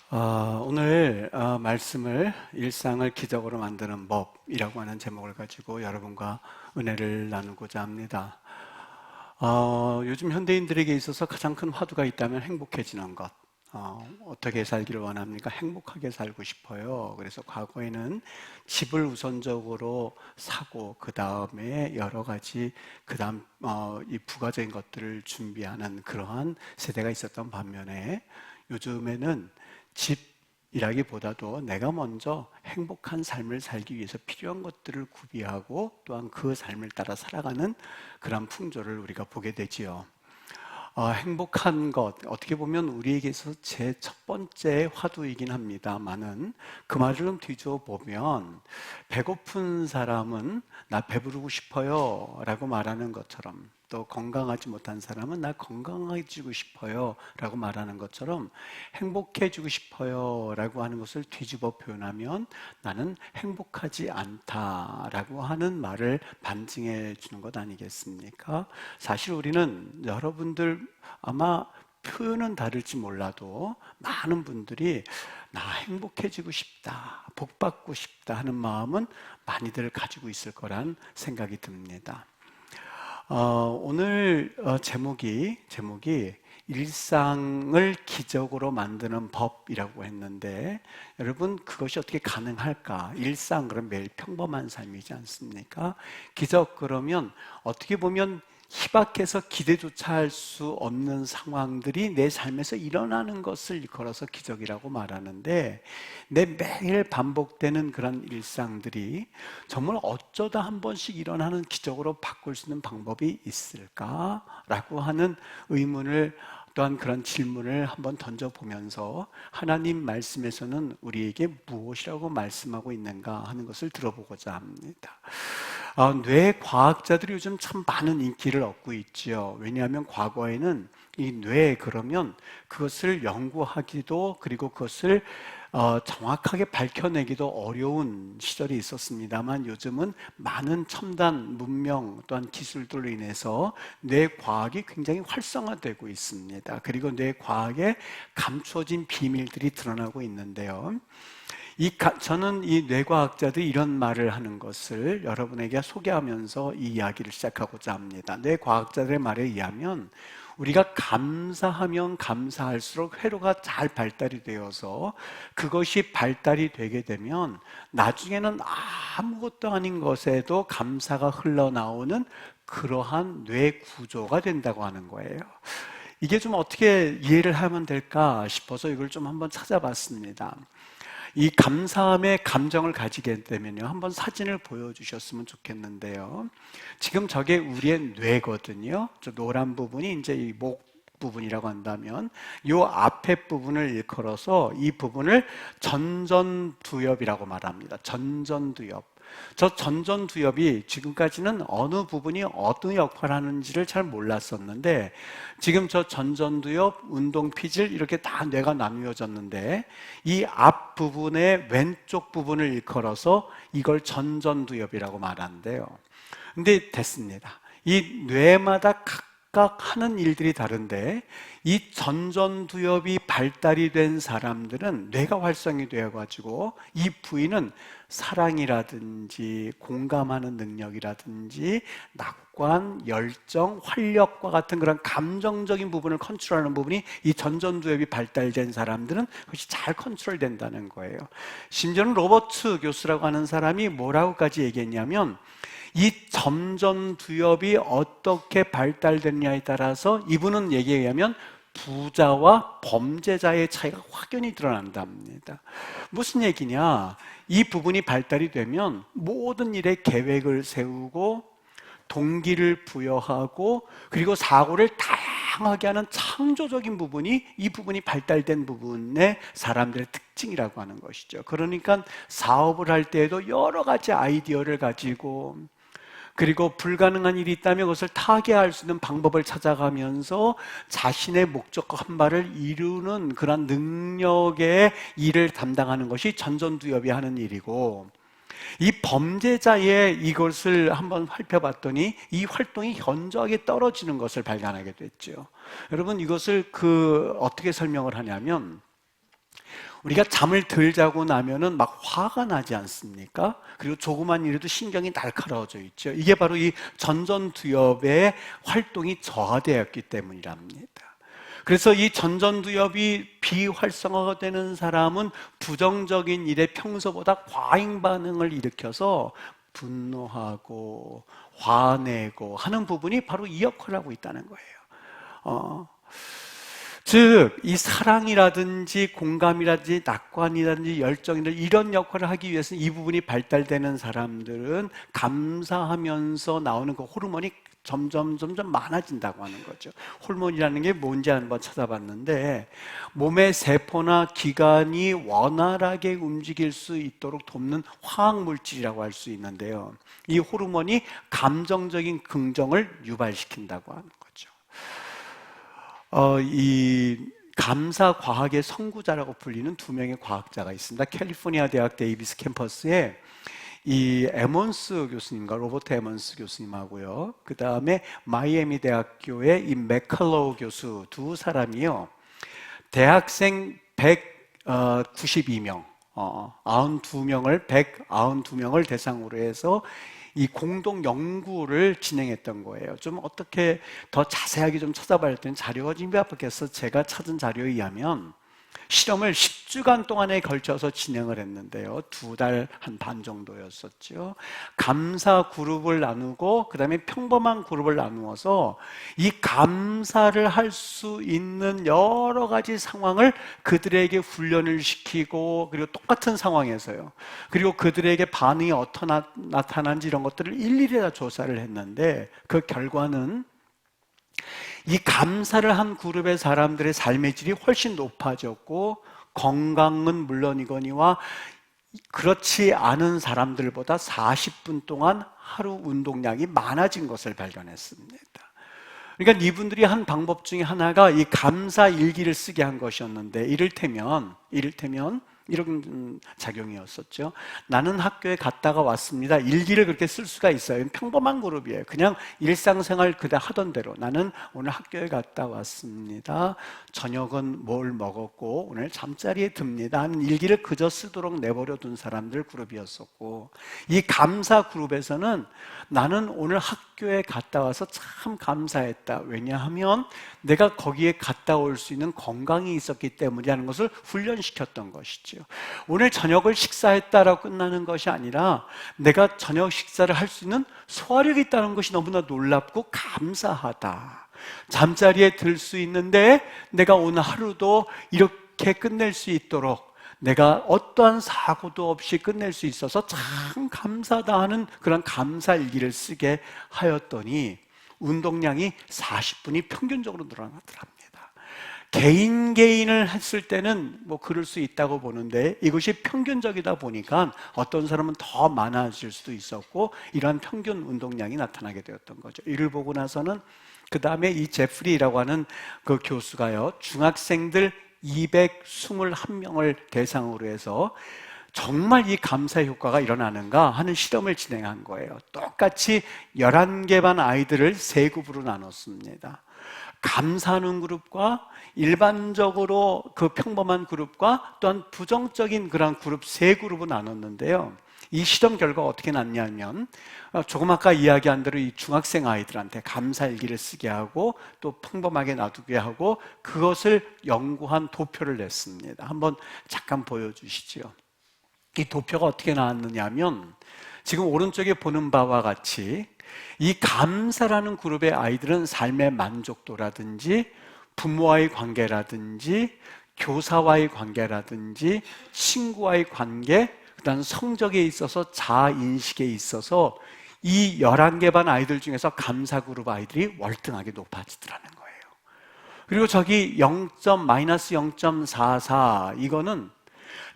오늘 말씀을 일상을 기적으로 만드는 법이라고 하는 제목을 가지고 여러분과 은혜를 나누고자 합니다. 요즘 현대인들에게 있어서 가장 큰 화두가 있다면 행복해지는 것. 어떻게 살기를 원합니까? 행복하게 살고 싶어요. 그래서 과거에는 집을 우선적으로 사고 그 다음에 여러 가지 이 부가적인 것들을 준비하는 그러한 세대가 있었던 반면에 요즘에는 집이라기보다도 내가 먼저 행복한 삶을 살기 위해서 필요한 것들을 구비하고 또한 그 삶을 따라 살아가는 그런 풍조를 우리가 보게 되지요. 행복한 것, 어떻게 보면 우리에게 서 제 첫 번째 화두이긴 합니다만은 그 말을 좀 뒤져 보면 배고픈 사람은 나 배부르고 싶어요 라고 말하는 것처럼, 또 건강하지 못한 사람은 나 건강해지고 싶어요 라고 말하는 것처럼 행복해지고 싶어요 라고 하는 것을 뒤집어 표현하면 나는 행복하지 않다라고 하는 말을 반증해 주는 것 아니겠습니까? 사실 우리는 여러분들 아마 표현은 다를지 몰라도 많은 분들이 나 행복해지고 싶다, 복받고 싶다 하는 마음은 많이들 가지고 있을 거란 생각이 듭니다. 오늘 제목이 일상을 기적으로 만드는 법이라고 했는데, 여러분 그것이 어떻게 가능할까? 일상 그럼 매일 평범한 삶이지 않습니까? 기적 그러면 어떻게 보면 희박해서 기대조차 할 수 없는 상황들이 내 삶에서 일어나는 것을 일컬어서 기적이라고 말하는데, 내 매일 반복되는 그런 일상들이 정말 어쩌다 한 번씩 일어나는 기적으로 바꿀 수 있는 방법이 있을까라고 하는 의문을, 또한 그런 질문을 한번 던져보면서 하나님 말씀에서는 우리에게 무엇이라고 말씀하고 있는가 하는 것을 들어보고자 합니다. 뇌과학자들이 요즘 참 많은 인기를 얻고 있지요. 왜냐하면 과거에는 이 뇌 그러면 그것을 연구하기도, 그리고 그것을 정확하게 밝혀내기도 어려운 시절이 있었습니다만, 요즘은 많은 첨단 문명 또한 기술들로 인해서 뇌과학이 굉장히 활성화되고 있습니다. 그리고 뇌과학에 감춰진 비밀들이 드러나고 있는데요. 저는 이 뇌과학자들이 이런 말을 하는 것을 여러분에게 소개하면서 이 이야기를 시작하고자 합니다. 뇌과학자들의 말에 의하면 우리가 감사하면 감사할수록 회로가 잘 발달이 되어서 그것이 발달이 되게 되면 나중에는 아무것도 아닌 것에도 감사가 흘러나오는 그러한 뇌 구조가 된다고 하는 거예요. 이게 좀 어떻게 이해를 하면 될까 싶어서 이걸 좀 한번 찾아봤습니다. 이 감사함의 감정을 가지게 되면요, 한번 사진을 보여주셨으면 좋겠는데요. 지금 저게 우리의 뇌거든요. 저 노란 부분이 이제 이 목 부분이라고 한다면, 이 앞에 부분을 일컬어서 이 부분을 전전두엽이라고 말합니다. 전전두엽. 저 전전두엽이 지금까지는 어느 부분이 어떤 역할을 하는지를 잘 몰랐었는데, 지금 저 전전두엽, 운동피질 이렇게 다 뇌가 나누어졌는데, 이 앞부분의 왼쪽 부분을 일컬어서 이걸 전전두엽이라고 말하는데요. 근데 됐습니다. 이 뇌마다 각각 하는 일들이 다른데, 이 전전두엽이 발달이 된 사람들은 뇌가 활성이 되어가지고 이 부위는 사랑이라든지 공감하는 능력이라든지 낙관, 열정, 활력과 같은 그런 감정적인 부분을 컨트롤하는 부분이, 이 전전두엽이 발달된 사람들은 그것이 잘 컨트롤된다는 거예요. 심지어는 로버트 교수라고 하는 사람이 뭐라고까지 얘기했냐면, 이 전전두엽이 어떻게 발달됐냐에 따라서 이분은 얘기에 의하면 부자와 범죄자의 차이가 확연히 드러난답니다. 무슨 얘기냐? 이 부분이 발달이 되면 모든 일에 계획을 세우고 동기를 부여하고 그리고 사고를 다양하게 하는 창조적인 부분이, 이 부분이 발달된 부분의 사람들의 특징이라고 하는 것이죠. 그러니까 사업을 할 때에도 여러 가지 아이디어를 가지고, 그리고 불가능한 일이 있다면 그것을 타개할 수 있는 방법을 찾아가면서 자신의 목적과 한 바를 이루는 그런 능력의 일을 담당하는 것이 전전두엽이 하는 일이고, 이 범죄자의 이것을 한번 살펴봤더니 이 활동이 현저하게 떨어지는 것을 발견하게 됐죠. 여러분, 이것을 어떻게 설명을 하냐면, 우리가 잠을 덜 자고 나면은 막 화가 나지 않습니까? 그리고 조그만 일에도 신경이 날카로워져 있죠. 이게 바로 이 전전두엽의 활동이 저하되었기 때문이랍니다. 그래서 이 전전두엽이 비활성화가 되는 사람은 부정적인 일에 평소보다 과잉 반응을 일으켜서 분노하고 화내고 하는 부분이 바로 이 역할을 하고 있다는 거예요. 즉, 이 사랑이라든지 공감이라든지 낙관이라든지 열정이라든지 이런 역할을 하기 위해서는 이 부분이 발달되는 사람들은 감사하면서 나오는 그 호르몬이 점점 많아진다고 하는 거죠. 호르몬이라는 게 뭔지 한번 찾아봤는데 몸의 세포나 기관이 원활하게 움직일 수 있도록 돕는 화학물질이라고 할 수 있는데요. 이 호르몬이 감정적인 긍정을 유발시킨다고 하는 거죠. 이 감사 과학의 선구자라고 불리는 두 명의 과학자가 있습니다. 캘리포니아 대학 데이비스 캠퍼스에 이 에몬스 교수님과 로버트 에몬스 교수님하고요. 그 다음에 마이애미 대학교의 이 맥컬로우 교수 두 사람이요. 대학생 192명, 192명을 대상으로 해서 이 공동 연구를 진행했던 거예요. 좀 어떻게 더 자세하게 좀 찾아봐야 했더니 자료가 좀 바뀌어서 제가 찾은 자료에 의하면 실험을 10주간 동안에 걸쳐서 진행을 했는데요. 2달 한 반 정도였었죠. 감사 그룹을 나누고 그 다음에 평범한 그룹을 나누어서 이 감사를 할 수 있는 여러 가지 상황을 그들에게 훈련을 시키고 그리고 똑같은 상황에서요. 그리고 그들에게 반응이 어떻게 나타난지 이런 것들을 일일이 다 조사를 했는데 그 결과는 이 감사를 한 그룹의 사람들의 삶의 질이 훨씬 높아졌고 건강은 물론이거니와 그렇지 않은 사람들보다 40분 동안 하루 운동량이 많아진 것을 발견했습니다. 그러니까 이분들이 한 방법 중에 하나가 이 감사 일기를 쓰게 한 것이었는데 이를테면 이런 작용이었었죠. 나는 학교에 갔다가 왔습니다. 일기를 그렇게 쓸 수가 있어요. 평범한 그룹이에요. 그냥 일상생활 그대 하던 대로 나는 오늘 학교에 갔다 왔습니다. 저녁은 뭘 먹었고 오늘 잠자리에 듭니다 하는 일기를 그저 쓰도록 내버려둔 사람들 그룹이었었고 이 감사 그룹에서는 나는 오늘 학교에 갔다 와서 참 감사했다. 왜냐하면 내가 거기에 갔다 올 수 있는 건강이 있었기 때문이라는 것을 훈련시켰던 것이죠. 오늘 저녁을 식사했다라고 끝나는 것이 아니라 내가 저녁 식사를 할 수 있는 소화력이 있다는 것이 너무나 놀랍고 감사하다. 잠자리에 들 수 있는데 내가 오늘 하루도 이렇게 끝낼 수 있도록 내가 어떠한 사고도 없이 끝낼 수 있어서 참 감사하다 하는 그런 감사일기를 쓰게 하였더니 운동량이 40분이 평균적으로 늘어나더랍니다. 개인을 했을 때는 뭐 그럴 수 있다고 보는데 이것이 평균적이다 보니까 어떤 사람은 더 많아질 수도 있었고 이러한 평균 운동량이 나타나게 되었던 거죠. 이를 보고 나서는 그 다음에 이 제프리라고 하는 그 교수가요, 중학생들 221명을 대상으로 해서 정말 이 감사 효과가 일어나는가 하는 실험을 진행한 거예요. 똑같이 11개 반 아이들을 세 그룹으로 나눴습니다. 감사하는 그룹과 일반적으로 그 평범한 그룹과 또한 부정적인 그런 그룹 세 그룹을 나눴는데요. 이 실험 결과가 어떻게 났냐면 조금 아까 이야기한 대로 이 중학생 아이들한테 감사일기를 쓰게 하고 또 평범하게 놔두게 하고 그것을 연구한 도표를 냈습니다. 한번 잠깐 보여주시죠. 이 도표가 어떻게 나왔느냐 하면 지금 오른쪽에 보는 바와 같이 이 감사라는 그룹의 아이들은 삶의 만족도라든지 부모와의 관계라든지 교사와의 관계라든지 친구와의 관계, 그다음 성적에 있어서 자아인식에 있어서 이 11개 반 아이들 중에서 감사 그룹 아이들이 월등하게 높아지더라는 거예요. 그리고 저기 마이너스 0.44 이거는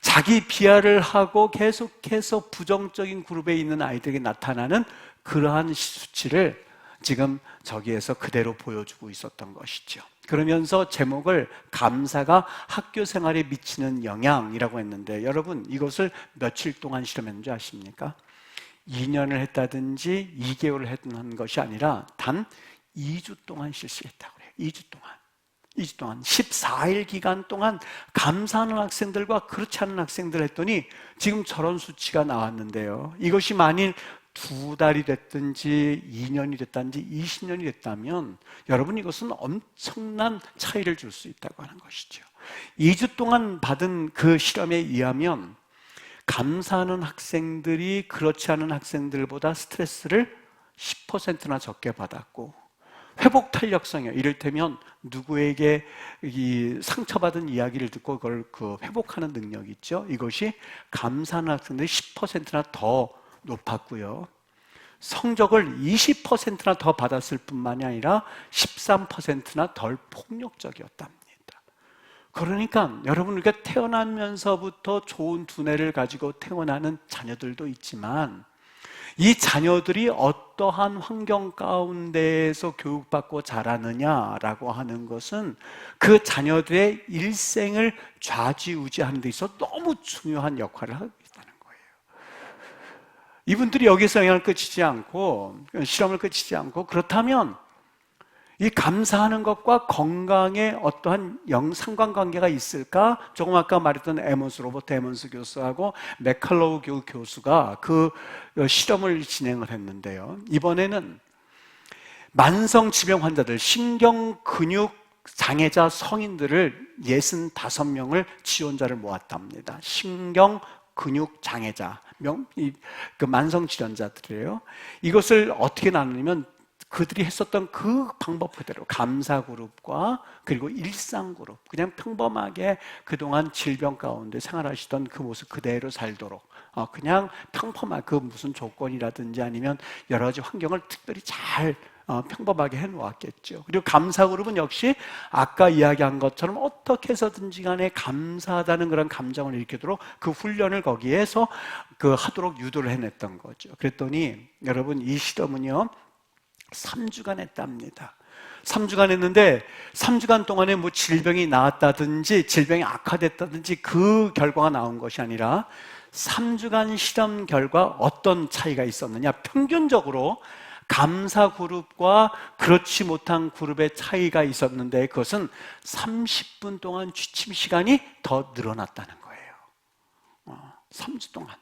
자기 비하를 하고 계속해서 부정적인 그룹에 있는 아이들에게 나타나는 그러한 수치를 지금 저기에서 그대로 보여주고 있었던 것이죠. 그러면서 제목을 감사가 학교 생활에 미치는 영향이라고 했는데 여러분 이것을 며칠 동안 실험했는지 아십니까? 2년을 했다든지 2개월을 했던 것이 아니라 단 2주 동안 실시했다고 해요. 2주 동안. 2주 동안 14일 기간 동안 감사하는 학생들과 그렇지 않은 학생들 했더니 지금 저런 수치가 나왔는데요. 이것이 만일 2달이 됐든지 2년이 됐든지 20년이 됐다면 여러분 이것은 엄청난 차이를 줄 수 있다고 하는 것이죠. 2주 동안 받은 그 실험에 의하면 감사하는 학생들이 그렇지 않은 학생들보다 스트레스를 10%나 적게 받았고, 회복 탄력성이요. 이를테면 누구에게 이 상처받은 이야기를 듣고 그걸 회복하는 능력이 있죠. 이것이 감사하는 학생들이 10%나 더 높았고요. 성적을 20%나 더 받았을 뿐만이 아니라 13%나 덜 폭력적이었답니다. 그러니까 여러분, 우리가 태어나면서부터 좋은 두뇌를 가지고 태어나는 자녀들도 있지만 이 자녀들이 어떠한 환경 가운데에서 교육받고 자라느냐라고 하는 것은 그 자녀들의 일생을 좌지우지하는 데 있어서 너무 중요한 역할을 하고 있다는 거예요. 이분들이 여기서 영향을 끼치지 않고, 실험을 끼치지 않고, 그렇다면 이 감사하는 것과 건강에 어떠한 상관관계가 있을까? 조금 아까 말했던 로버트 에먼스 교수하고 맥컬로우 교수가 그 실험을 진행을 했는데요. 이번에는 만성질병 환자들, 신경근육 장애자 성인들을 65명을 지원자를 모았답니다. 신경근육 장애자, 그 만성질환자들이에요. 이것을 어떻게 나누냐면 그들이 했었던 그 방법 그대로 감사 그룹과 그리고 일상 그룹, 그냥 평범하게 그동안 질병 가운데 생활하시던 그 모습 그대로 살도록 그냥 평범한 그 무슨 조건이라든지 아니면 여러 가지 환경을 특별히 잘 평범하게 해놓았겠죠. 그리고 감사 그룹은 역시 아까 이야기한 것처럼 어떻게 해서든지 간에 감사하다는 그런 감정을 일으키도록 그 훈련을 거기에서 하도록 유도를 해냈던 거죠. 그랬더니 여러분, 이 실험은요 3주간 했답니다. 3주간 했는데 3주간 동안에 뭐 질병이 나았다든지 질병이 악화됐다든지 그 결과가 나온 것이 아니라 3주간 실험 결과 어떤 차이가 있었느냐, 평균적으로 감사 그룹과 그렇지 못한 그룹의 차이가 있었는데 그것은 30분 동안 취침 시간이 더 늘어났다는 거예요. 3주 동안.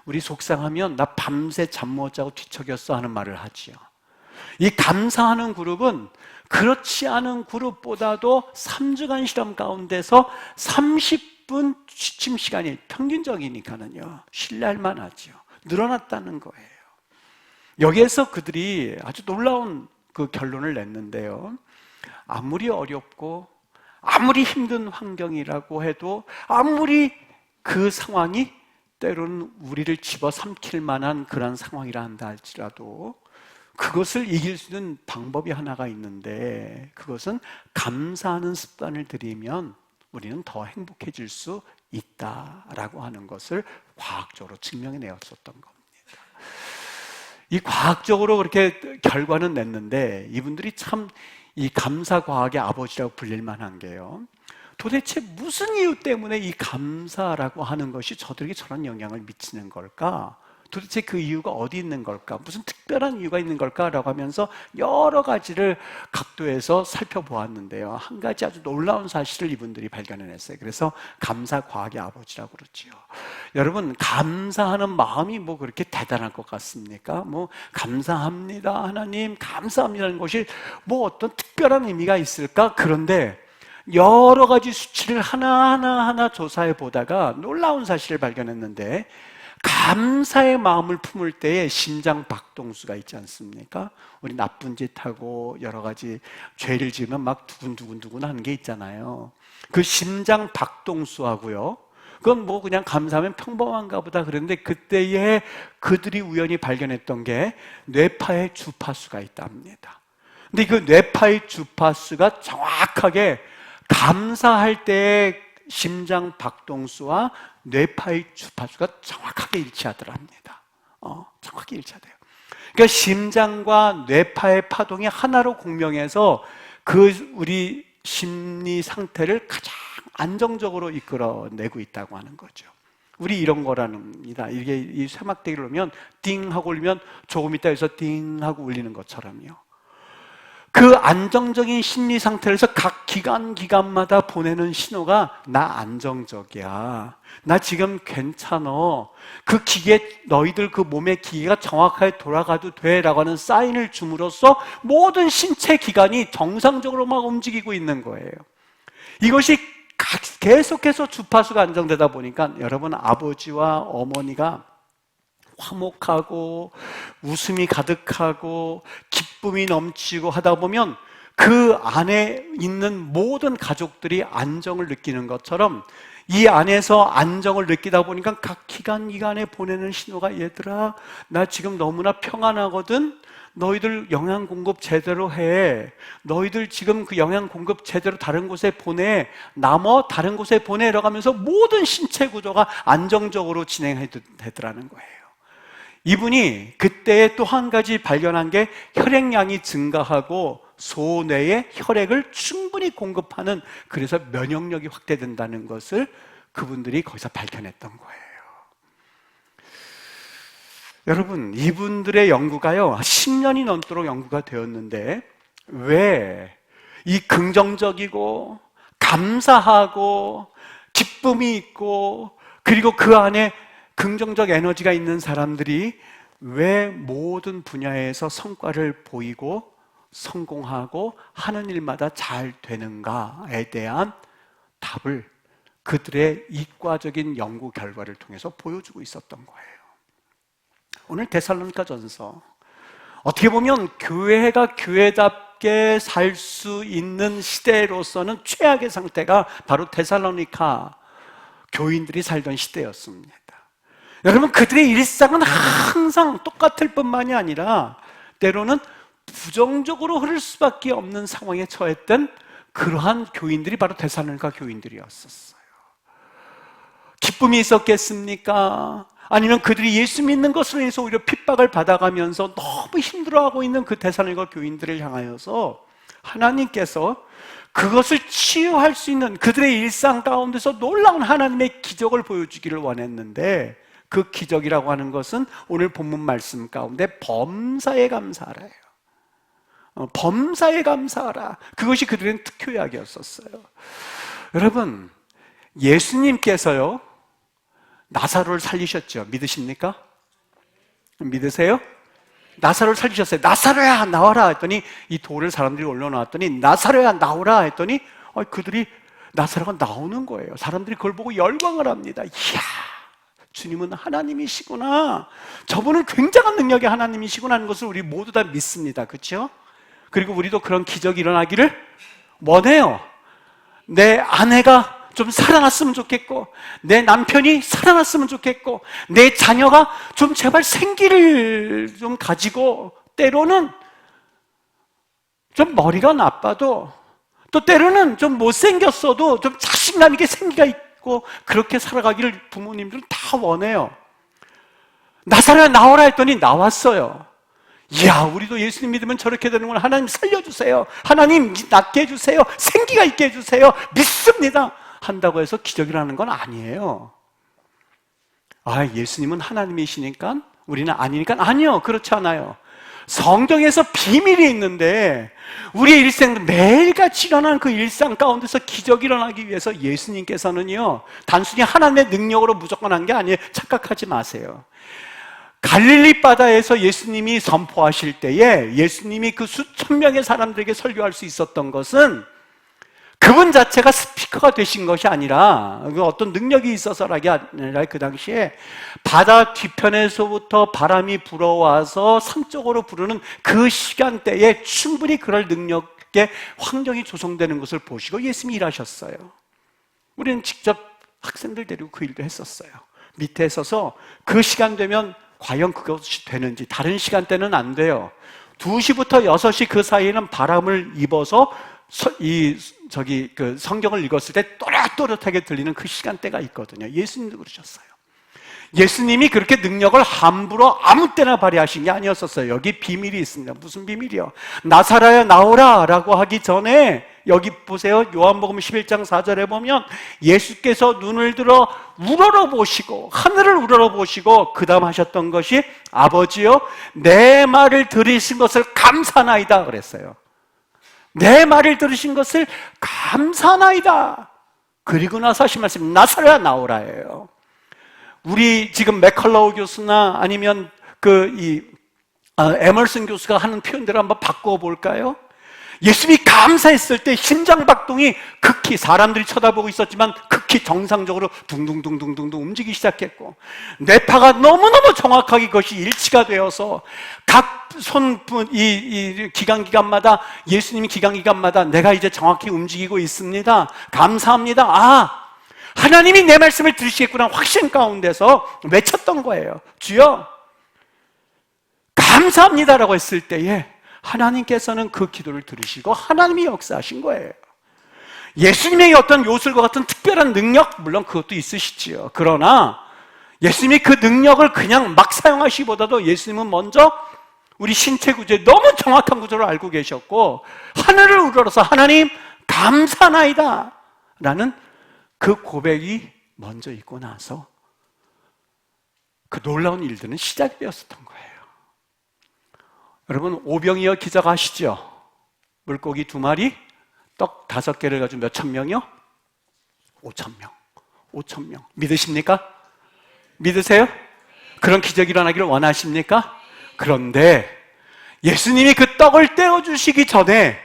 우리 속상하면 나 밤새 잠 못 자고 뒤척였어 하는 말을 하지요. 이 감사하는 그룹은 그렇지 않은 그룹보다도 3주간 실험 가운데서 30분 취침 시간이 평균적이니까는요, 신뢰할 만하죠. 늘어났다는 거예요. 여기에서 그들이 아주 놀라운 그 결론을 냈는데요. 아무리 어렵고 아무리 힘든 환경이라고 해도, 아무리 그 상황이 때로는 우리를 집어삼킬 만한 그런 상황이라 한다 할지라도 그것을 이길 수 있는 방법이 하나가 있는데, 그것은 감사하는 습관을 들이면 우리는 더 행복해질 수 있다라고 하는 것을 과학적으로 증명해내었었던 겁니다. 이 과학적으로 그렇게 결과는 냈는데 이분들이 참 이 감사 과학의 아버지라고 불릴 만한 게요, 도대체 무슨 이유 때문에 이 감사라고 하는 것이 저들에게 저런 영향을 미치는 걸까? 도대체 그 이유가 어디 있는 걸까? 무슨 특별한 이유가 있는 걸까라고 하면서 여러 가지를 각도에서 살펴보았는데요, 한 가지 아주 놀라운 사실을 이분들이 발견해냈어요. 그래서 감사 과학의 아버지라고 그러지요. 여러분, 감사하는 마음이 뭐 그렇게 대단할 것 같습니까? 뭐 감사합니다 하나님, 감사합니다는 것이 뭐 어떤 특별한 의미가 있을까? 그런데 여러 가지 수치를 하나하나 조사해 보다가 놀라운 사실을 발견했는데, 감사의 마음을 품을 때에 심장 박동수가 있지 않습니까? 우리 나쁜 짓 하고 여러 가지 죄를 지으면 막 두근두근 하는 게 있잖아요. 그 심장 박동수하고요, 그건 뭐 그냥 감사하면 평범한가 보다 그랬는데, 그때에 그들이 우연히 발견했던 게 뇌파의 주파수가 있답니다. 근데 그 뇌파의 주파수가 정확하게 감사할 때의 심장 박동수와 뇌파의 주파수가 정확하게 일치하더랍니다. 정확히 일치하대요. 그러니까 심장과 뇌파의 파동이 하나로 공명해서 그 우리 심리 상태를 가장 안정적으로 이끌어내고 있다고 하는 거죠. 우리 이런 거랍니다. 이게 이 쇠막대기를 놓으면 띵 하고 울리면 조금 있다 해서 띵 하고 울리는 것처럼요. 그 안정적인 심리 상태에서 각 기간마다 보내는 신호가 나 안정적이야. 나 지금 괜찮아. 그 기계, 너희들 그 몸의 기계가 정확하게 돌아가도 돼 라고 하는 사인을 줌으로써 모든 신체 기관이 정상적으로 막 움직이고 있는 거예요. 이것이 계속해서 주파수가 안정되다 보니까 여러분 아버지와 어머니가 화목하고 웃음이 가득하고 기쁨이 넘치고 하다 보면 그 안에 있는 모든 가족들이 안정을 느끼는 것처럼 이 안에서 안정을 느끼다 보니까 각 기간에 보내는 신호가 얘들아 나 지금 너무나 평안하거든. 너희들 영양 공급 제대로 해. 너희들 지금 그 영양 공급 제대로 다른 곳에 보내. 다른 곳에 보내라고 하면서 모든 신체 구조가 안정적으로 진행되더라는 거예요. 이분이 그때 또 한 가지 발견한 게 혈액량이 증가하고 소뇌에 혈액을 충분히 공급하는, 그래서 면역력이 확대된다는 것을 그분들이 거기서 발견했던 거예요. 여러분, 이분들의 연구가요 10년이 넘도록 연구가 되었는데 왜 이 긍정적이고 감사하고 기쁨이 있고 그리고 그 안에 긍정적 에너지가 있는 사람들이 왜 모든 분야에서 성과를 보이고 성공하고 하는 일마다 잘 되는가에 대한 답을 그들의 이과적인 연구 결과를 통해서 보여주고 있었던 거예요. 오늘 데살로니가전서, 어떻게 보면 교회가 교회답게 살 수 있는 시대로서는 최악의 상태가 바로 데살로니가 교인들이 살던 시대였습니다. 여러분, 그들의 일상은 항상 똑같을 뿐만이 아니라 때로는 부정적으로 흐를 수밖에 없는 상황에 처했던 그러한 교인들이 바로 데살로니가 교인들이었었어요. 기쁨이 있었겠습니까? 아니면 그들이 예수 믿는 것으로 인해서 오히려 핍박을 받아가면서 너무 힘들어하고 있는 그 데살로니가 교인들을 향하여서 하나님께서 그것을 치유할 수 있는 그들의 일상 가운데서 놀라운 하나님의 기적을 보여주기를 원했는데, 그 기적이라고 하는 것은 오늘 본문 말씀 가운데 범사에 감사하라예요. 범사에 감사하라. 그것이 그들의 특효약이었었어요. 여러분, 예수님께서요 나사로를 살리셨죠. 믿으십니까? 믿으세요? 나사로를 살리셨어요. 나사로야 나와라 했더니 이 돌을 사람들이 올려놓았더니 나사로야 나오라 했더니 그들이 나사로가 나오는 거예요. 사람들이 그걸 보고 열광을 합니다. 이야, 주님은 하나님이시구나. 저분은 굉장한 능력의 하나님이시구나 하는 것을 우리 모두 다 믿습니다. 그렇죠? 그리고 우리도 그런 기적이 일어나기를 원해요. 내 아내가 좀 살아났으면 좋겠고, 내 남편이 살아났으면 좋겠고, 내 자녀가 좀 제발 생기를 좀 가지고, 때로는 좀 머리가 나빠도, 또 때로는 좀 못생겼어도 좀 자신감 있게 생기가 있고 그렇게 살아가기를 부모님들은 다 원해요. 나사로야 나오라 했더니 나왔어요. 이야, 우리도 예수님 믿으면 저렇게 되는구나. 하나님 살려주세요. 하나님 낫게 해주세요. 생기가 있게 해주세요. 믿습니다. 한다고 해서 기적이 라는 건 아니에요. 예수님은 하나님이시니까 우리는 아니니까. 아니요, 그렇지 않아요. 성경에서 비밀이 있는데 우리의 일생, 매일같이 일어나는 그 일상 가운데서 기적이 일어나기 위해서 예수님께서는요 단순히 하나님의 능력으로 무조건 한 게 아니에요. 착각하지 마세요. 갈릴리 바다에서 예수님이 선포하실 때에 예수님이 그 수천 명의 사람들에게 설교할 수 있었던 것은 그분 자체가 스피커가 되신 것이 아니라 어떤 능력이 있어서라기 아니라 그 당시에 바다 뒤편에서부터 바람이 불어와서 산 쪽으로 부르는 그 시간대에 충분히 그럴 능력의 환경이 조성되는 것을 보시고 예수님이 일하셨어요. 우리는 직접 학생들 데리고 그 일도 했었어요. 밑에 서서 그 시간 되면 과연 그것이 되는지, 다른 시간대는 안 돼요. 2시부터 6시 그 사이에는 바람을 입어서 그 성경을 읽었을 때 또렷또렷하게 들리는 그 시간대가 있거든요. 예수님도 그러셨어요. 예수님이 그렇게 능력을 함부로 아무 때나 발휘하신 게 아니었었어요. 여기 비밀이 있습니다. 무슨 비밀이요? 나사로야 나오라 라고 하기 전에 여기 보세요. 요한복음 11장 4절에 보면 예수께서 눈을 들어 우러러보시고 하늘을 우러러보시고 그 다음 하셨던 것이 아버지요 내 말을 들으신 것을 감사나이다 그랬어요. 내 말을 들으신 것을 감사하나이다. 그리고 나서 하신 말씀 나사로야 나오라예요. 우리 지금 맥컬러우 교수나 아니면 에머슨 교수가 하는 표현대로 한번 바꿔볼까요? 예수님이 감사했을 때 심장박동이 극히, 사람들이 쳐다보고 있었지만 극히 정상적으로 둥둥둥둥둥 움직이기 시작했고, 뇌파가 너무너무 정확하게 그것이 일치가 되어서 각 기관마다, 예수님이 기관마다 내가 이제 정확히 움직이고 있습니다, 감사합니다, 하나님이 내 말씀을 들으시겠구나 확신 가운데서 외쳤던 거예요. 주여 감사합니다라고 했을 때에 하나님께서는 그 기도를 들으시고 하나님이 역사하신 거예요. 예수님의 어떤 요술과 같은 특별한 능력, 물론 그것도 있으시지요. 그러나 예수님이 그 능력을 그냥 막 사용하시기보다도 예수님은 먼저 우리 신체 구조의 너무 정확한 구조를 알고 계셨고, 하늘을 우러러서 하나님 감사나이다 라는 그 고백이 먼저 있고 나서 그 놀라운 일들은 시작이 되었었던 거예요. 여러분, 오병이어 기자가 아시죠? 물고기 2마리, 떡 5개를 가지고 몇 천 명이요? 5천 명. 믿으십니까? 믿으세요? 그런 기적이 일어나기를 원하십니까? 그런데 예수님이 그 떡을 떼어주시기 전에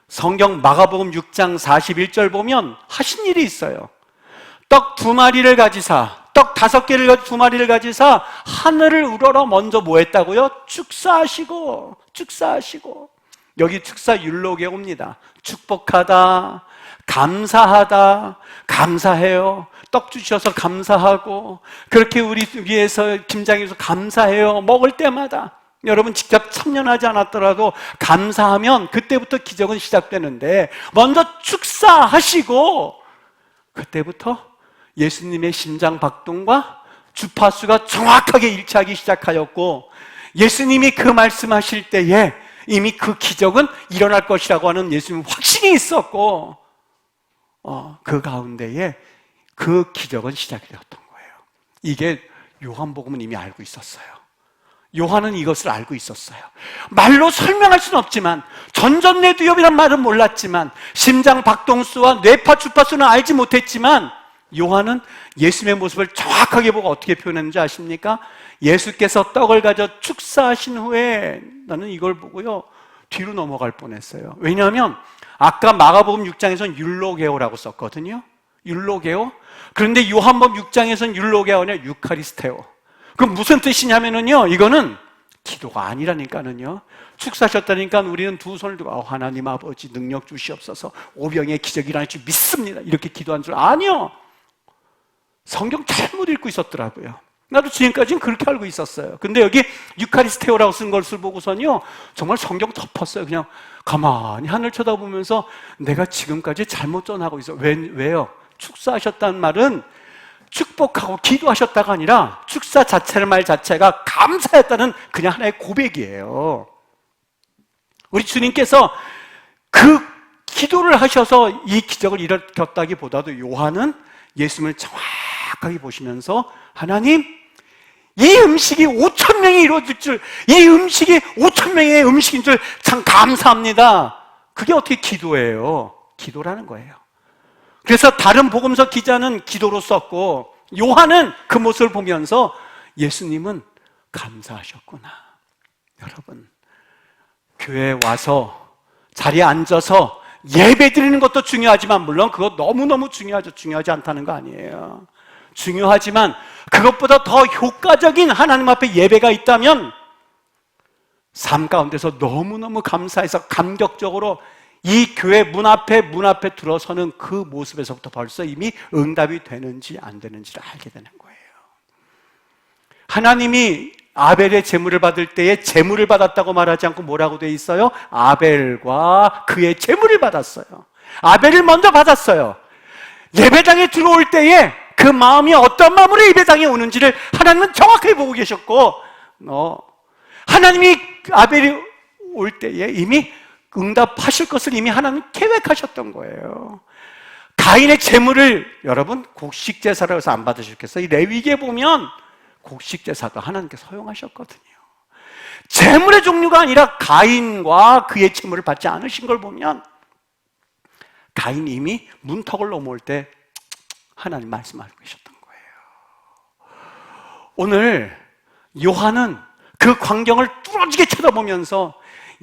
성경 마가복음 6장 41절 보면 하신 일이 있어요. 떡 2마리를 가지사, 떡 5개를 가지고 2마리를 가지사 하늘을 우러러 먼저 뭐 했다고요? 축사하시고. 여기 축사 율로게 옵니다. 축복하다, 감사하다, 감사해요. 떡 주셔서 감사하고, 그렇게 우리 위해서 김장해서 감사해요. 먹을 때마다 여러분 직접 참여하지 않았더라도 감사하면 그때부터 기적은 시작되는데, 먼저 축사하시고 그때부터 예수님의 심장 박동과 주파수가 정확하게 일치하기 시작하였고, 예수님이 그 말씀하실 때에 이미 그 기적은 일어날 것이라고 하는 예수님 확신이 있었고, 그 가운데에 그 기적은 시작이 되었던 거예요. 이게 요한복음은 이미 알고 있었어요. 요한은 이것을 알고 있었어요. 말로 설명할 수는 없지만, 전전뇌두엽이란 말은 몰랐지만, 심장 박동수와 뇌파 주파수는 알지 못했지만, 요한은 예수님의 모습을 정확하게 보고 어떻게 표현했는지 아십니까? 예수께서 떡을 가져 축사하신 후에, 나는 이걸 보고요 뒤로 넘어갈 뻔했어요. 왜냐하면 아까 마가복음 6장에서는 율로게오라고 썼거든요. 율로게오. 그런데 요한복음 6장에서는 율로게오 아니라 유카리스테오. 그럼 무슨 뜻이냐면요, 이거는 기도가 아니라니까는요. 축사하셨다니까 우리는 두 손을 들고 하나님 아버지 능력 주시옵소서, 오병의 기적이 일어날 줄 믿습니다, 이렇게 기도한 줄. 아니요, 성경 잘못 읽고 있었더라고요. 나도 지금까지는 그렇게 알고 있었어요. 근데 여기 유카리스테오라고 쓴 것을 보고서는요, 정말 성경 덮었어요. 그냥 가만히 하늘 쳐다보면서 내가 지금까지 잘못 전하고 있어. 왜요? 축사하셨다는 말은 축복하고 기도하셨다가 아니라, 축사 자체의 말 자체가 감사했다는 그냥 하나의 고백이에요. 우리 주님께서 그 기도를 하셔서 이 기적을 일으켰다기보다도 요한은 예수님을 정확하게 보시면서, 하나님, 이 음식이 5천 명이 이루어질 줄, 이 음식이 5천 명의 음식인 줄 참 감사합니다. 그게 어떻게 기도예요? 기도라는 거예요. 그래서 다른 복음서 기자는 기도로 썼고, 요한은 그 모습을 보면서 예수님은 감사하셨구나. 여러분, 교회에 와서 자리에 앉아서 예배 드리는 것도 중요하지만, 물론 그거 너무너무 중요하죠. 중요하지 않다는 거 아니에요. 중요하지만 그것보다 더 효과적인 하나님 앞에 예배가 있다면, 삶 가운데서 너무너무 감사해서 감격적으로 이 교회 문 앞에 들어서는 그 모습에서부터 벌써 이미 응답이 되는지 안 되는지를 알게 되는 거예요. 하나님이 아벨의 제물을 받을 때에 제물을 받았다고 말하지 않고 뭐라고 돼 있어요? 아벨과 그의 제물을 받았어요. 아벨을 먼저 받았어요. 예배당에 들어올 때에 그 마음이 어떤 마음으로 예배당에 오는지를 하나님은 정확하게 보고 계셨고, 하나님이 아벨이 올 때에 이미 응답하실 것을 이미 하나님 계획하셨던 거예요. 가인의 제물을 여러분 곡식 제사라고 해서 안 받으셨겠어요? 이 레위기에 보면 곡식 제사도 하나님께서 허용하셨거든요. 제물의 종류가 아니라 가인과 그의 제물을 받지 않으신 걸 보면 가인이 이미 문턱을 넘어올 때 하나님 말씀하고 계셨던 거예요. 오늘 요한은 그 광경을 뚫어지게 쳐다보면서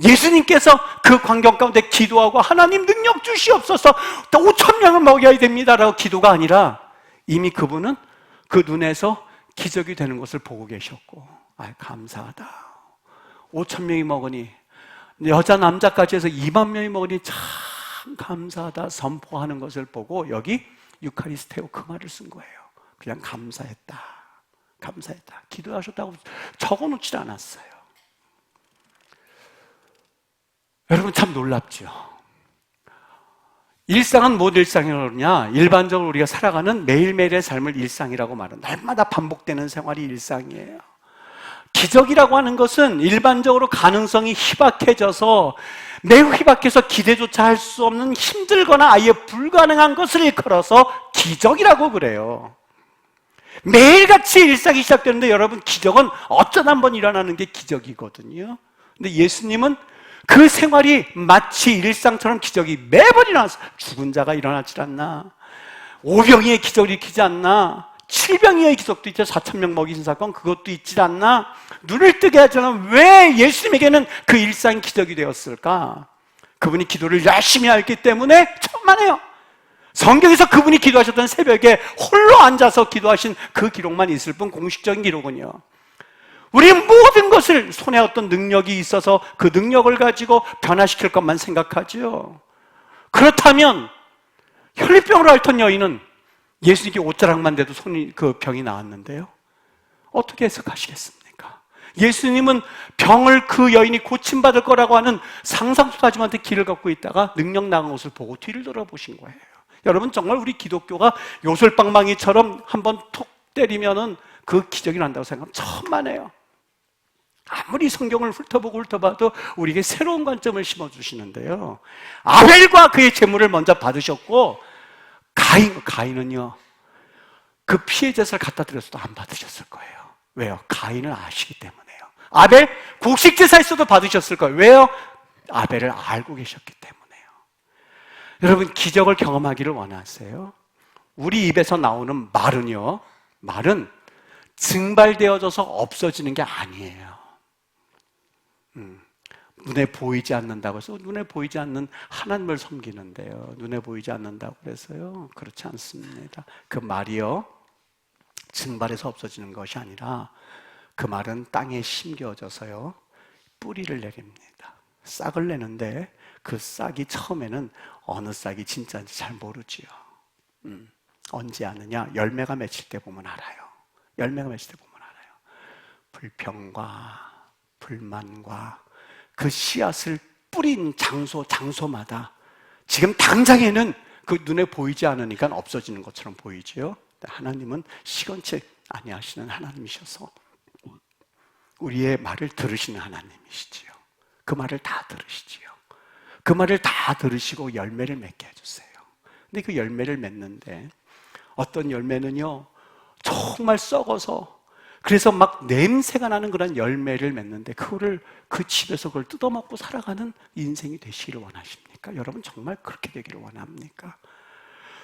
예수님께서 그 광경 가운데 기도하고 하나님 능력 주시옵소서 5천 명을 먹여야 됩니다라고 기도가 아니라 이미 그분은 그 눈에서 기적이 되는 것을 보고 계셨고, 감사하다. 5천 명이 먹으니, 여자 남자까지 해서 2만 명이 먹으니 참 감사하다 선포하는 것을 보고 여기 유카리스테오 그 말을 쓴 거예요. 그냥 감사했다. 감사했다. 기도하셨다고 적어놓지 않았어요. 여러분 참 놀랍죠. 일상은 못 일상이라고 그러냐? 일반적으로 우리가 살아가는 매일매일의 삶을 일상이라고 말은 날마다 반복되는 생활이 일상이에요. 기적이라고 하는 것은 일반적으로 가능성이 희박해져서 매우 희박해서 기대조차 할 수 없는 힘들거나 아예 불가능한 것을 일컬어서 기적이라고 그래요. 매일같이 일상이 시작되는데 여러분 기적은 어쩌다 한번 일어나는 게 기적이거든요. 근데 예수님은 그 생활이 마치 일상처럼 기적이 매번 일어났어요. 죽은 자가 일어나질 않나? 오병이의 기적을 일으키지 않나? 칠병이의 기적도 있죠. 4,000명 먹이신 사건 그것도 있지 않나? 눈을 뜨게 하잖아. 왜 예수님에게는 그 일상이 기적이 되었을까? 그분이 기도를 열심히 했기 때문에 천만에요. 성경에서 그분이 기도하셨던 새벽에 홀로 앉아서 기도하신 그 기록만 있을 뿐 공식적인 기록은요. 우리 모든 것을 손에 어떤 능력이 있어서 그 능력을 가지고 변화시킬 것만 생각하죠. 그렇다면 혈류병으로 앓던 여인은 예수님께 옷자락만 대도 그 병이 나았는데요. 어떻게 해석하시겠습니까? 예수님은 병을 그 여인이 고침받을 거라고 하는 상상수사지한테 길을 걷고 있다가 능력 나간 것을 보고 뒤를 돌아보신 거예요. 여러분 정말 우리 기독교가 요술방망이처럼 한번 톡 때리면은 그 기적이 난다고 생각하면 천만에요. 아무리 성경을 훑어봐도 우리에게 새로운 관점을 심어주시는데요. 아벨과 그의 제물을 먼저 받으셨고 가인은요 그 피해 제사를 갖다 드렸어도 안 받으셨을 거예요. 왜요? 가인을 아시기 때문에요. 아벨 곡식 제사에서도 받으셨을 거예요. 왜요? 아벨을 알고 계셨기 때문에요. 여러분 기적을 경험하기를 원하세요? 우리 입에서 나오는 말은 증발되어져서 없어지는 게 아니에요. 눈에 보이지 않는다고 해서 눈에 보이지 않는 하나님을 섬기는데요. 눈에 보이지 않는다고 그래서요. 그렇지 않습니다. 그 말이요. 증발해서 없어지는 것이 아니라 그 말은 땅에 심겨져서요. 뿌리를 내립니다. 싹을 내는데 그 싹이 처음에는 어느 싹이 진짜인지 잘 모르지요. 언제 아느냐? 열매가 맺힐 때 보면 알아요. 열매가 맺힐 때 보면 알아요. 불평과 불만과 그 씨앗을 뿌린 장소마다 지금 당장에는 그 눈에 보이지 않으니까 없어지는 것처럼 보이지요. 하나님은 시건치 아니하시는 하나님이셔서 우리의 말을 들으시는 하나님이시지요. 그 말을 다 들으시지요. 그 말을 다 들으시고 열매를 맺게 해주세요. 근데 그 열매를 맺는데 어떤 열매는요 정말 썩어서 그래서 막 냄새가 나는 그런 열매를 맺는데 그 집에서 그걸 뜯어먹고 살아가는 인생이 되시기를 원하십니까? 여러분 정말 그렇게 되기를 원합니까?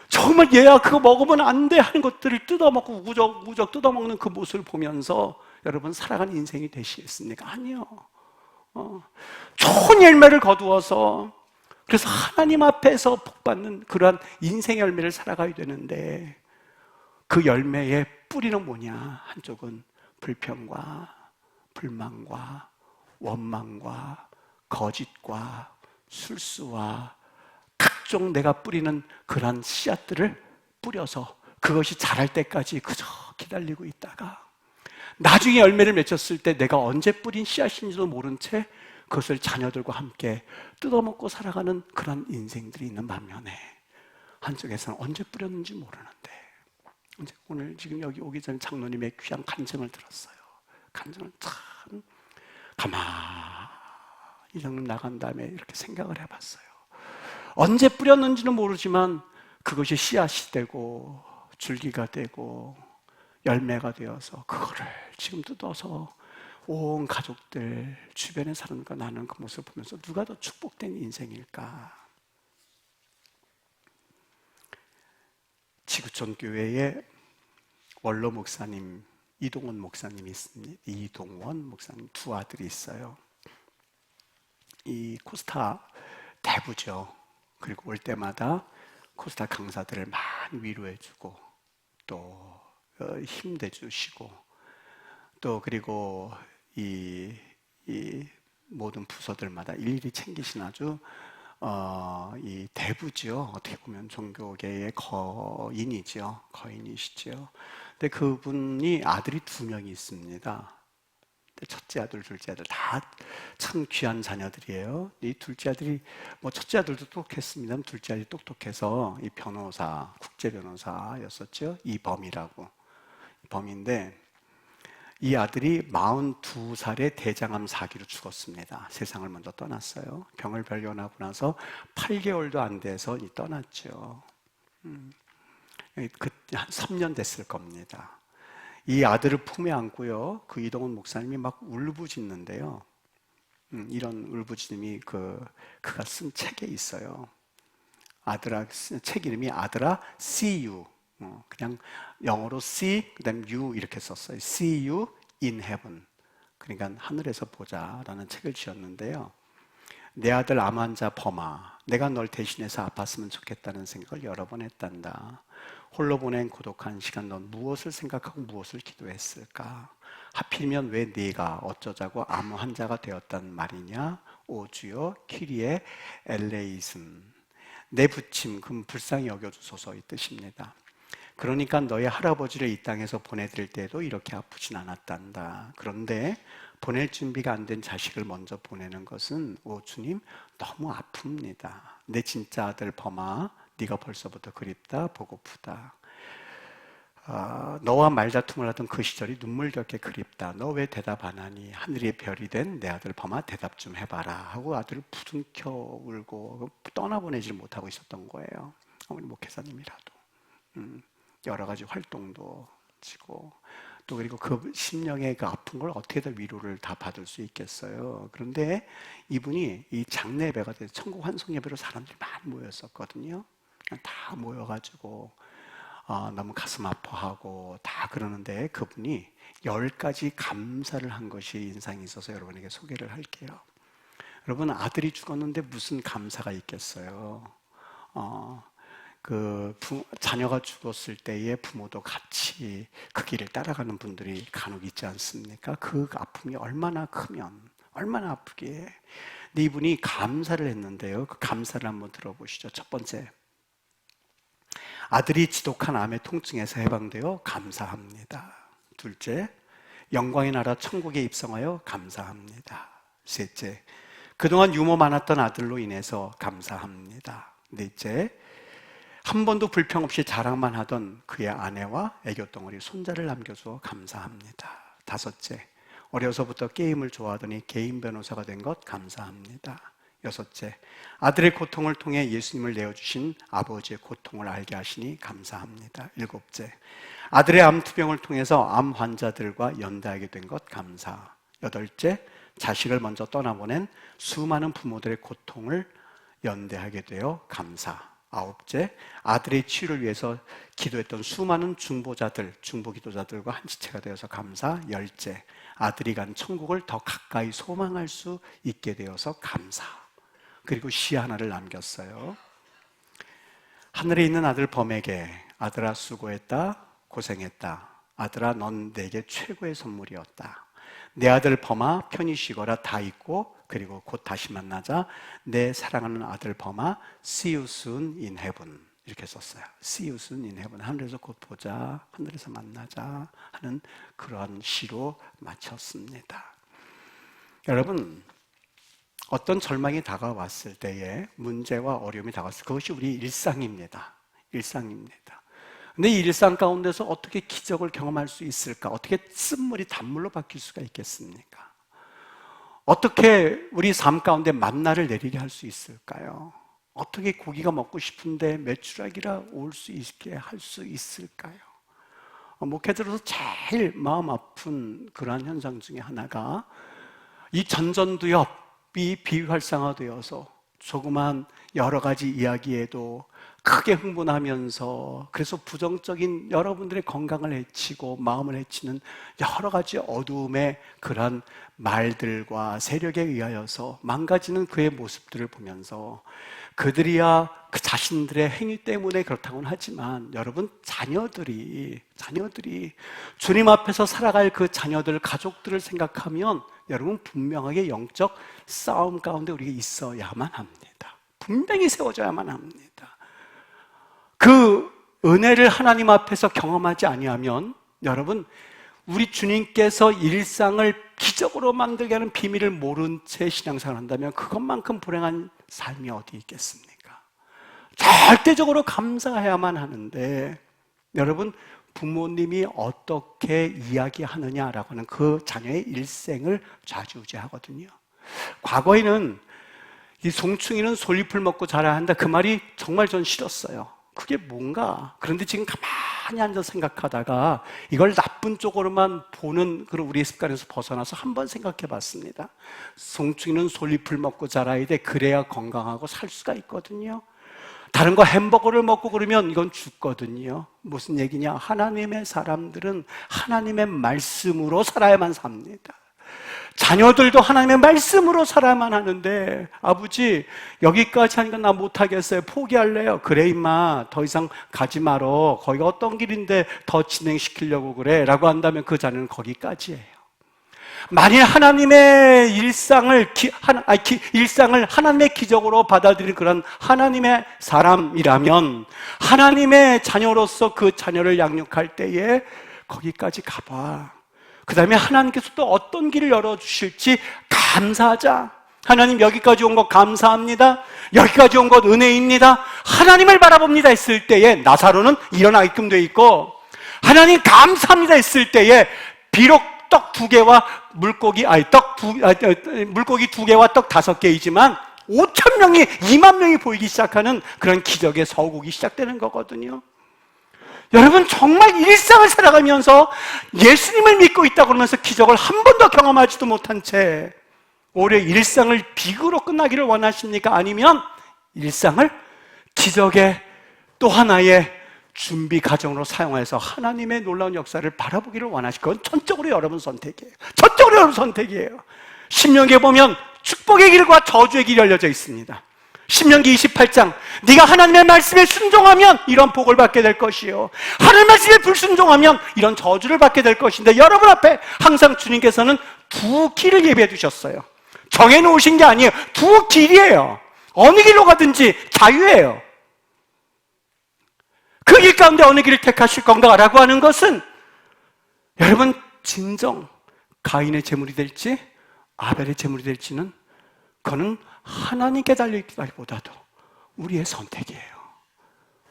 정말 얘야 그거 먹으면 안 돼 하는 것들을 뜯어먹고 우적우적 뜯어먹는 그 모습을 보면서 여러분 살아가는 인생이 되시겠습니까? 아니요. 좋은 열매를 거두어서 그래서 하나님 앞에서 복받는 그러한 인생 열매를 살아가야 되는데 그 열매의 뿌리는 뭐냐? 한쪽은 불평과 불만과 원망과 거짓과 술수와 각종 내가 뿌리는 그런 씨앗들을 뿌려서 그것이 자랄 때까지 그저 기다리고 있다가 나중에 열매를 맺혔을 때 내가 언제 뿌린 씨앗인지도 모른 채 그것을 자녀들과 함께 뜯어먹고 살아가는 그런 인생들이 있는 반면에 한쪽에서는 언제 뿌렸는지 모르는데 오늘 지금 여기 오기 전에 장로님의 귀한 간증을 들었어요. 간증을 참 가만히 장로님 나간 다음에 이렇게 생각을 해봤어요. 언제 뿌렸는지는 모르지만 그것이 씨앗이 되고 줄기가 되고 열매가 되어서 그거를 지금 뜯어서 온 가족들 주변에 사람과 나누는 그 모습을 보면서 누가 더 축복된 인생일까? 부천교회에 원로 목사님 이동원 목사님이 있습니다. 이동원 목사님 두 아들이 있어요. 이 코스타 대부죠. 그리고 올 때마다 코스타 강사들을 많이 위로해주고 또 힘내주시고 또 그리고 이 모든 부서들마다 일일이 챙기신 아주 이 대부죠. 어떻게 보면 종교계의 거인이죠. 거인이시죠. 근데 그분이 아들이 2명이 있습니다. 첫째 아들, 둘째 아들 다 참 귀한 자녀들이에요. 이 둘째 아들이 첫째 아들도 똑똑했습니다. 둘째 아들이 똑똑해서 이 변호사, 국제 변호사였었죠. 이범이라고 범인데 이 아들이 42살에 대장암 사기로 죽었습니다. 세상을 먼저 떠났어요. 병을 발견하고 나서 8개월도 안 돼서 떠났죠. 한 3년 됐을 겁니다. 이 아들을 품에 안고요. 그 이동훈 목사님이 막 울부짖는데요. 이런 울부짖음이 그가 쓴 책에 있어요. 책 이름이 아들아 see you. 그냥 영어로 see 그다음 you 이렇게 썼어요. See you in heaven. 그러니까 하늘에서 보자라는 책을 지었는데요. 내 아들 암 환자 범아, 내가 널 대신해서 아팠으면 좋겠다는 생각을 여러 번 했단다. 홀로 보낸 고독한 시간 넌 무엇을 생각하고 무엇을 기도했을까? 하필이면 왜 네가 어쩌자고 암 환자가 되었단 말이냐? 오 주여 키리에 엘레이슨 내 부침 금 불쌍히 여겨주소서 이 뜻입니다. 그러니까 너희 할아버지를 이 땅에서 보내드릴 때도 이렇게 아프진 않았단다. 그런데 보낼 준비가 안 된 자식을 먼저 보내는 것은 오 주님 너무 아픕니다. 내 진짜 아들 범아 네가 벌써부터 그립다 보고프다. 너와 말다툼을 하던 그 시절이 눈물겹게 그립다. 너 왜 대답 안 하니? 하늘의 별이 된 내 아들 범아 대답 좀 해봐라 하고 아들을 부둥켜 울고 떠나보내질 못하고 있었던 거예요. 아무리 목회사님이라도 여러 가지 활동도 지고 또 그리고 그 심령의 그 아픈 걸 어떻게 더 위로를 다 받을 수 있겠어요. 그런데 이분이 이 장례배가 돼서 천국 환송 예배로 사람들이 많이 모였었거든요. 다 모여가지고 너무 가슴 아파하고 다 그러는데 그분이 10가지 감사를 한 것이 인상이 있어서 여러분에게 소개를 할게요. 여러분 아들이 죽었는데 무슨 감사가 있겠어요. 자녀가 죽었을 때에 부모도 같이 그 길을 따라가는 분들이 간혹 있지 않습니까? 그 아픔이 얼마나 크면 얼마나 아프기에. 근데 이분이 감사를 했는데요. 그 감사를 한번 들어보시죠. 첫 번째, 아들이 지독한 암의 통증에서 해방되어 감사합니다. 둘째, 영광의 나라 천국에 입성하여 감사합니다. 셋째, 그동안 유머 많았던 아들로 인해서 감사합니다. 넷째, 한 번도 불평 없이 자랑만 하던 그의 아내와 애교덩어리 손자를 남겨주어 감사합니다. 다섯째, 어려서부터 게임을 좋아하더니 개인 변호사가 된 것 감사합니다. 여섯째, 아들의 고통을 통해 예수님을 내어주신 아버지의 고통을 알게 하시니 감사합니다. 일곱째, 아들의 암투병을 통해서 암 환자들과 연대하게 된 것 감사. 여덟째, 자식을 먼저 떠나보낸 수많은 부모들의 고통을 연대하게 되어 감사. 아홉째, 아들의 치유를 위해서 기도했던 수많은 중보기도자들과 한지체가 되어서 감사. 열째, 아들이 간 천국을 더 가까이 소망할 수 있게 되어서 감사. 그리고 시 하나를 남겼어요. 하늘에 있는 아들 범에게 아들아 수고했다, 고생했다. 아들아 넌 내게 최고의 선물이었다. 내 아들 범아 편히 쉬거라 다 있고 그리고 곧 다시 만나자. 내 사랑하는 아들 범아 see you soon in heaven 이렇게 썼어요. see you soon in heaven 하늘에서 곧 보자, 하늘에서 만나자 하는 그러한 시로 마쳤습니다. 여러분 어떤 절망이 다가왔을 때에 문제와 어려움이 다가왔을 때 그것이 우리 일상입니다. 일상입니다. 근데 이 일상 가운데서 어떻게 기적을 경험할 수 있을까? 어떻게 쓴물이 단물로 바뀔 수가 있겠습니까? 어떻게 우리 삶 가운데 만나를 내리게 할 수 있을까요? 어떻게 고기가 먹고 싶은데 메추라기라 올 수 있게 할 수 있을까요? 목회자로서 제일 마음 아픈 그러한 현상 중에 하나가 이 전전두엽이 비활성화되어서 조그만 여러 가지 이야기에도 크게 흥분하면서 그래서 부정적인 여러분들의 건강을 해치고 마음을 해치는 여러 가지 어두움의 그런 말들과 세력에 의하여서 망가지는 그의 모습들을 보면서 그들이야 그 자신들의 행위 때문에 그렇다고는 하지만 여러분 자녀들이 주님 앞에서 살아갈 그 자녀들 가족들을 생각하면 여러분 분명하게 영적 싸움 가운데 우리가 있어야만 합니다. 분명히 세워져야만 합니다. 그 은혜를 하나님 앞에서 경험하지 아니하면 여러분 우리 주님께서 일상을 기적으로 만들게 하는 비밀을 모른 채 신앙생활을 한다면 그것만큼 불행한 삶이 어디 있겠습니까? 절대적으로 감사해야만 하는데 여러분 부모님이 어떻게 이야기하느냐라고 하는 그 자녀의 일생을 좌지우지하거든요. 과거에는 이 송충이는 솔잎을 먹고 자라야 한다 그 말이 정말 전 싫었어요. 그게 뭔가. 그런데 지금 가만히 앉아서 생각하다가 이걸 나쁜 쪽으로만 보는 그런 우리의 습관에서 벗어나서 한번 생각해 봤습니다. 송충이는 솔잎을 먹고 자라야 돼. 그래야 건강하고 살 수가 있거든요. 다른 거 햄버거를 먹고 그러면 이건 죽거든요. 무슨 얘기냐? 하나님의 사람들은 하나님의 말씀으로 살아야만 삽니다. 자녀들도 하나님의 말씀으로 살아야만 하는데 아버지 여기까지 하니까 나 못하겠어요. 포기할래요. 그래 임마 더 이상 가지 말어. 거기가 어떤 길인데 더 진행시키려고 그래 라고 한다면 그 자녀는 거기까지예요. 만일 하나님의 일상을 하나님의 기적으로 받아들인 그런 하나님의 사람이라면 하나님의 자녀로서 그 자녀를 양육할 때에 거기까지 가봐. 그 다음에 하나님께서 또 어떤 길을 열어주실지 감사하자. 하나님 여기까지 온 것 감사합니다. 여기까지 온 것 은혜입니다. 하나님을 바라봅니다 했을 때에 나사로는 일어나게끔 돼 있고 하나님 감사합니다 했을 때에 비록 떡 2개와 물고기 2개와 떡 5개이지만 5,000명이 2만 명이 보이기 시작하는 그런 기적의 서곡이 시작되는 거거든요. 여러분 정말 일상을 살아가면서 예수님을 믿고 있다고 그러면서 기적을 한 번도 경험하지도 못한 채 올해 일상을 비극으로 끝나기를 원하십니까? 아니면 일상을 기적의 또 하나의 준비 과정으로 사용해서 하나님의 놀라운 역사를 바라보기를 원하실 건 전적으로 여러분 선택이에요. 전적으로 여러분 선택이에요. 신명기에 보면 축복의 길과 저주의 길이 열려져 있습니다. 신명기 28장 네가 하나님의 말씀에 순종하면 이런 복을 받게 될 것이요 하나님의 말씀에 불순종하면 이런 저주를 받게 될 것인데 여러분 앞에 항상 주님께서는 2길을 예비해 두셨어요. 정해놓으신 게 아니에요. 2길이에요. 어느 길로 가든지 자유예요. 그 길 가운데 어느 길을 택하실 건가라고 하는 것은 여러분 진정 가인의 제물이 될지 아벨의 제물이 될지는 그거는 하나님께 달려있기보다도 우리의 선택이에요.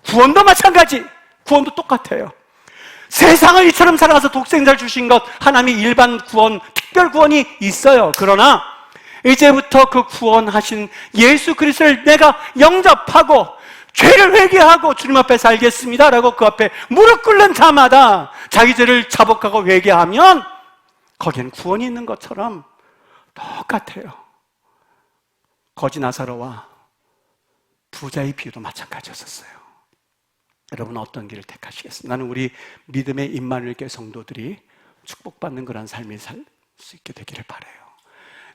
구원도 마찬가지. 구원도 똑같아요. 세상을 이처럼 살아가서 독생자를 주신 것 하나님이 일반 구원, 특별 구원이 있어요. 그러나 이제부터 그 구원하신 예수 그리스도를 내가 영접하고 죄를 회개하고 주님 앞에 살겠습니다 라고 그 앞에 무릎 꿇는 자마다 자기 죄를 자복하고 회개하면 거기에는 구원이 있는 것처럼 똑같아요. 거지 나사로와 부자의 비유도 마찬가지였었어요. 여러분 어떤 길을 택하시겠습니까? 나는 우리 믿음의 임마누엘 교회 성도들이 축복받는 그런 삶을 살 수 있게 되기를 바라요.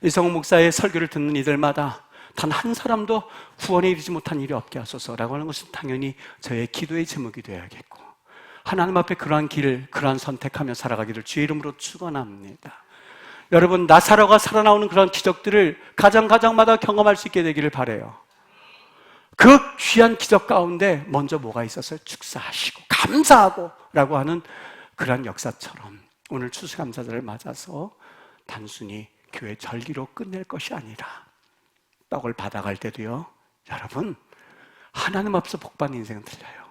이성훈 목사의 설교를 듣는 이들마다 단 한 사람도 구원에 이르지 못한 일이 없게 하소서라고 하는 것은 당연히 저의 기도의 제목이 되어야겠고 하나님 앞에 그러한 길, 그러한 선택하며 살아가기를 주의 이름으로 축원합니다. 여러분 나사로가 살아나오는 그런 기적들을 가정마다 경험할 수 있게 되기를 바라요. 그 귀한 기적 가운데 먼저 뭐가 있었어요? 축사하시고 감사하고 라고 하는 그런 역사처럼 오늘 추수감사절을 맞아서 단순히 교회 절기로 끝낼 것이 아니라 떡을 받아갈 때도요 여러분 하나님 앞에서 복받는 인생은 틀려요.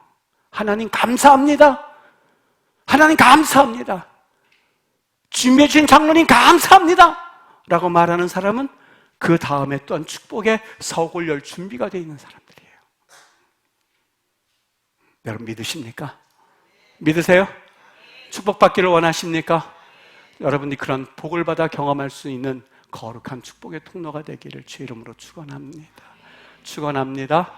하나님 감사합니다. 하나님 감사합니다. 준비해 주신 장로님 감사합니다 라고 말하는 사람은 그 다음에 또한 축복의 서골 열 준비가 되어 있는 사람들이에요. 여러분 믿으십니까? 믿으세요? 축복받기를 원하십니까? 여러분이 그런 복을 받아 경험할 수 있는 거룩한 축복의 통로가 되기를 주의 이름으로 축원합니다. 축원합니다.